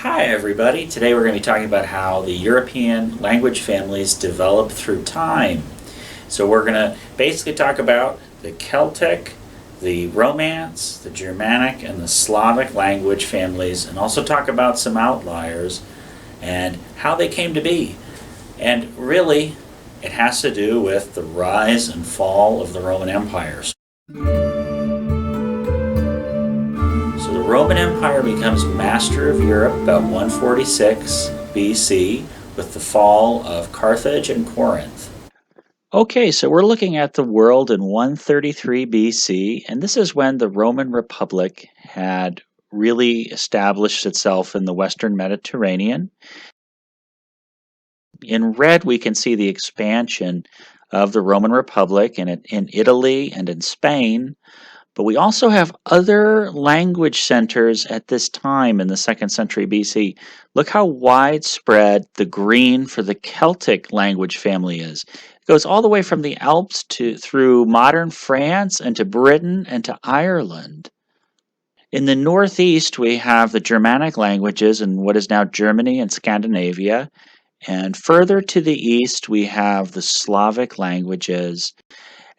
Hi everybody, today we're going to be talking about how the European language families developed through time. So we're going to basically talk about the Celtic, the Romance, the Germanic, and the Slavic language families, and also talk about some outliers and how they came to be. And really, it has to do with the rise and fall of the Roman empires. So the Roman Empire becomes master of Europe about 146 BC with the fall of Carthage and Corinth. Okay, so we're looking at the world in 133 BC, and this is when the Roman Republic had really established itself in the Western Mediterranean. In red, we can see the expansion of the Roman Republic in Italy and in Spain. But we also have other language centers at this time in the 2nd century BC. Look how widespread the green for the Celtic language family is. It goes all the way from the Alps through modern France and to Britain and to Ireland. In the northeast, we have the Germanic languages in what is now Germany and Scandinavia. And further to the east, we have the Slavic languages.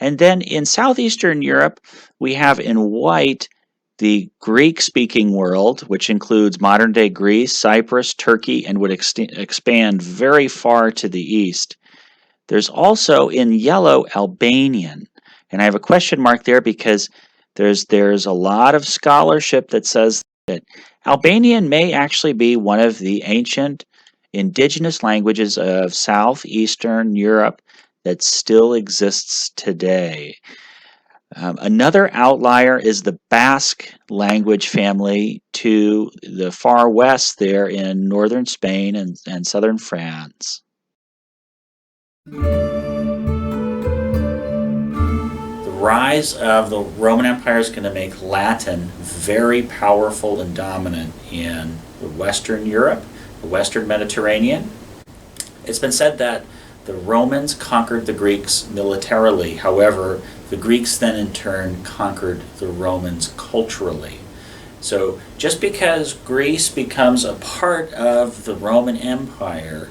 And then in southeastern Europe, we have in white the Greek-speaking world, which includes modern-day Greece, Cyprus, Turkey, and would expand very far to the east. There's also in yellow Albanian, and I have a question mark there because there's a lot of scholarship that says that Albanian may actually be one of the ancient indigenous languages of southeastern Europe that still exists today. Another outlier is the Basque language family to the far west there in northern Spain and southern France. The rise of the Roman Empire is going to make Latin very powerful and dominant in Western Europe, the Western Mediterranean. It's been said that the Romans conquered the Greeks militarily. However, the Greeks then in turn conquered the Romans culturally. So just because Greece becomes a part of the Roman Empire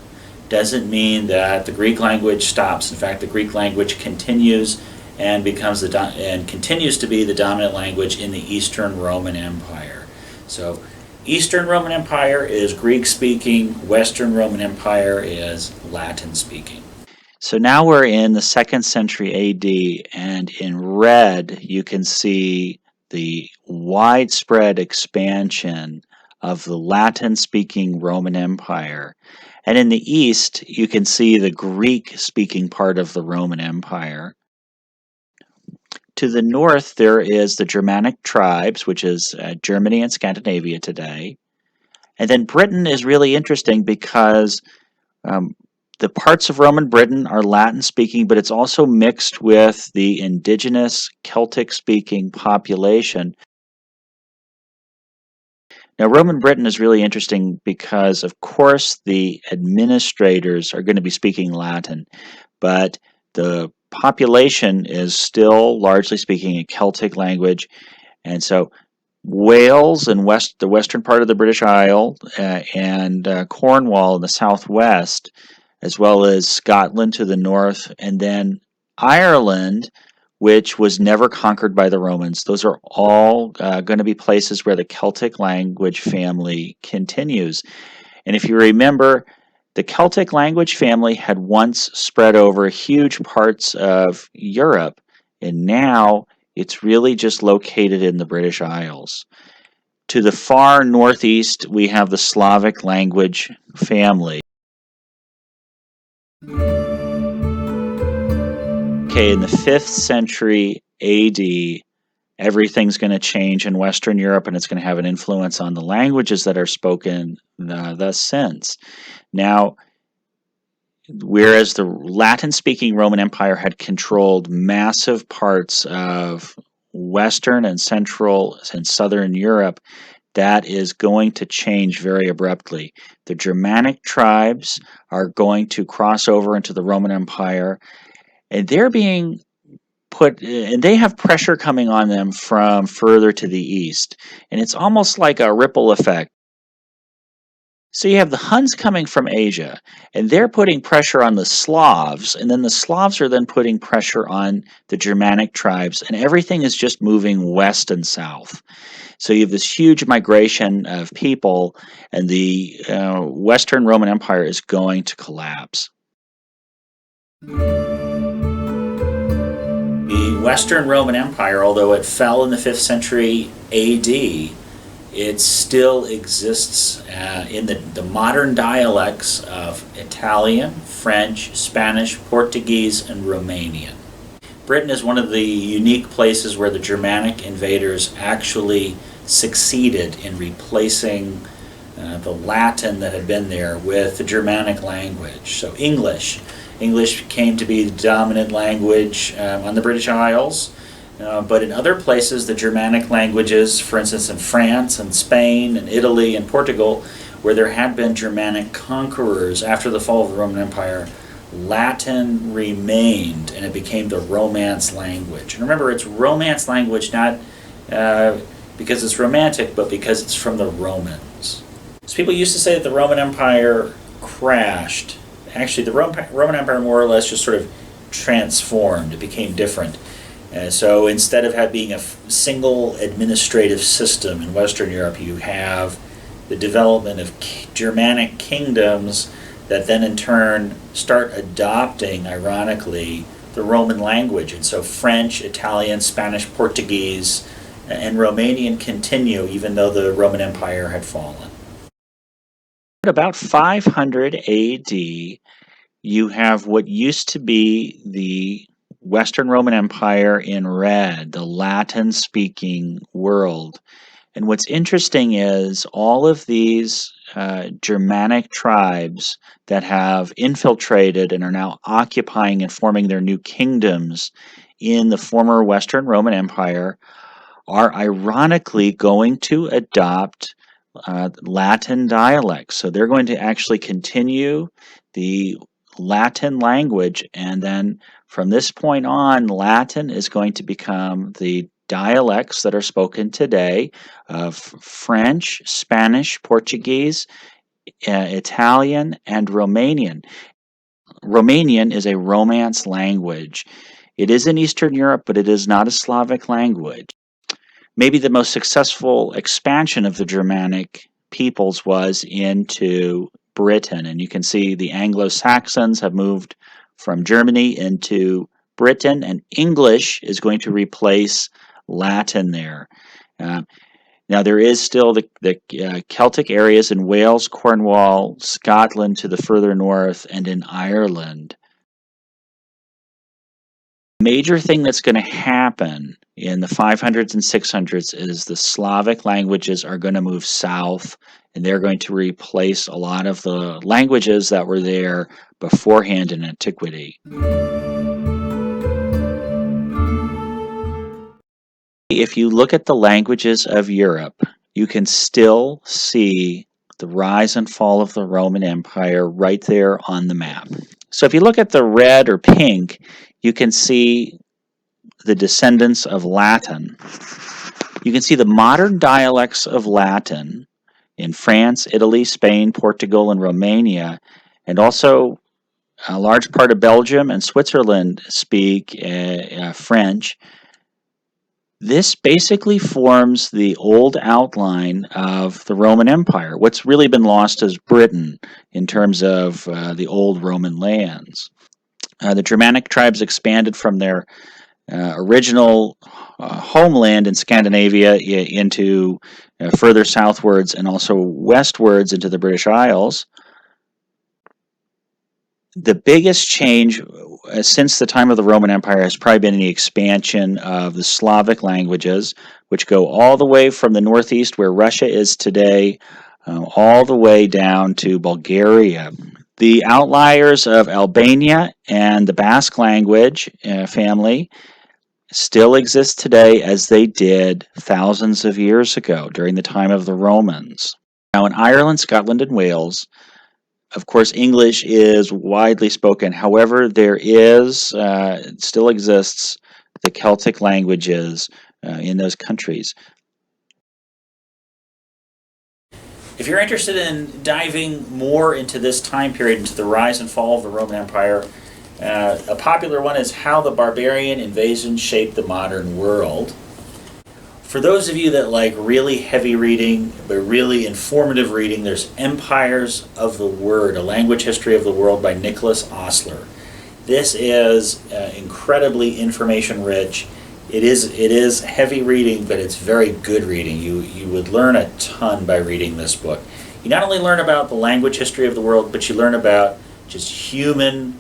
doesn't mean that the Greek language stops. In fact, the Greek language continues and continues to be the dominant language in the Eastern Roman Empire. So Eastern Roman Empire is Greek-speaking, Western Roman Empire is Latin-speaking. So now we're in the 2nd century AD, and in red you can see the widespread expansion of the Latin-speaking Roman Empire. And in the east you can see the Greek-speaking part of the Roman Empire. To the north, there is the Germanic tribes, which is Germany and Scandinavia today. And then Britain is really interesting because the parts of Roman Britain are Latin-speaking, but it's also mixed with the indigenous Celtic-speaking population. Now, Roman Britain is really interesting because, of course, the administrators are going to be speaking Latin, but the population is still largely speaking a Celtic language, and so Wales and the western part of the British Isle and Cornwall in the southwest, as well as Scotland to the north, and then Ireland, which was never conquered by the Romans. Those are all going to be places where the Celtic language family continues. And if you remember, the Celtic language family had once spread over huge parts of Europe, and now it's really just located in the British Isles. To the far northeast, we have the Slavic language family. Okay, in the 5th century AD, everything's going to change in Western Europe, and it's going to have an influence on the languages that are spoken thus since. Now, whereas the Latin-speaking Roman Empire had controlled massive parts of Western and Central and Southern Europe, that is going to change very abruptly. The Germanic tribes are going to cross over into the Roman Empire, and they're being put, and they have pressure coming on them from further to the east. And it's almost like a ripple effect. So you have the Huns coming from Asia, and they're putting pressure on the Slavs, and then the Slavs are then putting pressure on the Germanic tribes, and everything is just moving west and south. So you have this huge migration of people, and the Western Roman Empire is going to collapse. The Western Roman Empire, although it fell in the 5th century AD, it still exists in the modern dialects of Italian, French, Spanish, Portuguese, and Romanian. Britain is one of the unique places where the Germanic invaders actually succeeded in replacing the Latin that had been there with the Germanic language. So English came to be the dominant language on the British Isles. But in other places, the Germanic languages, for instance in France and Spain and Italy and Portugal, where there had been Germanic conquerors after the fall of the Roman Empire, Latin remained and it became the Romance language. And remember, it's Romance language not because it's romantic, but because it's from the Romans. So people used to say that the Roman Empire crashed. Actually, the Roman Empire more or less just sort of transformed. It became different. So instead of being a single administrative system in Western Europe, you have the development of Germanic kingdoms that then in turn start adopting, ironically, the Roman language. And so French, Italian, Spanish, Portuguese, and Romanian continue even though the Roman Empire had fallen. At about 500 AD, you have what used to be the Western Roman Empire in red, the Latin-speaking world. And what's interesting is all of these Germanic tribes that have infiltrated and are now occupying and forming their new kingdoms in the former Western Roman Empire are ironically going to adopt Latin dialects. So they're going to actually continue the Latin language, and then from this point on, Latin is going to become the dialects that are spoken today of French, Spanish, Portuguese, Italian, and Romanian. Romanian is a Romance language. It is in Eastern Europe, but it is not a Slavic language. Maybe the most successful expansion of the Germanic peoples was into Britain. And you can see the Anglo-Saxons have moved from Germany into Britain, and English is going to replace Latin there. Now, there is still the Celtic areas in Wales, Cornwall, Scotland to the further north, and in Ireland. Major thing that's going to happen in the 500s and 600s is the Slavic languages are going to move south, and they're going to replace a lot of the languages that were there beforehand in antiquity. If you look at the languages of Europe, you can still see the rise and fall of the Roman Empire right there on the map. So if you look at the red or pink, you can see the descendants of Latin. You can see the modern dialects of Latin in France, Italy, Spain, Portugal, and Romania, and also a large part of Belgium and Switzerland speak French. This basically forms the old outline of the Roman Empire. What's really been lost is Britain in terms of the old Roman lands. The Germanic tribes expanded from their original homeland in Scandinavia into further southwards and also westwards into the British Isles. The biggest change since the time of the Roman Empire has probably been the expansion of the Slavic languages, which go all the way from the northeast where Russia is today, all the way down to Bulgaria. The outliers of Albania and the Basque language family still exist today as they did thousands of years ago during the time of the Romans. Now in Ireland, Scotland, and Wales, of course, English is widely spoken. However, there is, still exists, the Celtic languages in those countries. If you're interested in diving more into this time period, into the rise and fall of the Roman Empire, a popular one is How the Barbarian Invasion Shaped the Modern World. For those of you that like really heavy reading, but really informative reading, there's Empires of the Word, A Language History of the World by Nicholas Ostler. This is incredibly information rich. It is heavy reading, but it's very good reading. You would learn a ton by reading this book. You not only learn about the language history of the world, but you learn about just human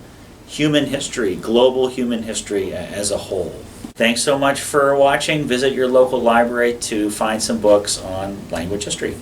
history, global human history as a whole. Thanks so much for watching. Visit your local library to find some books on language history.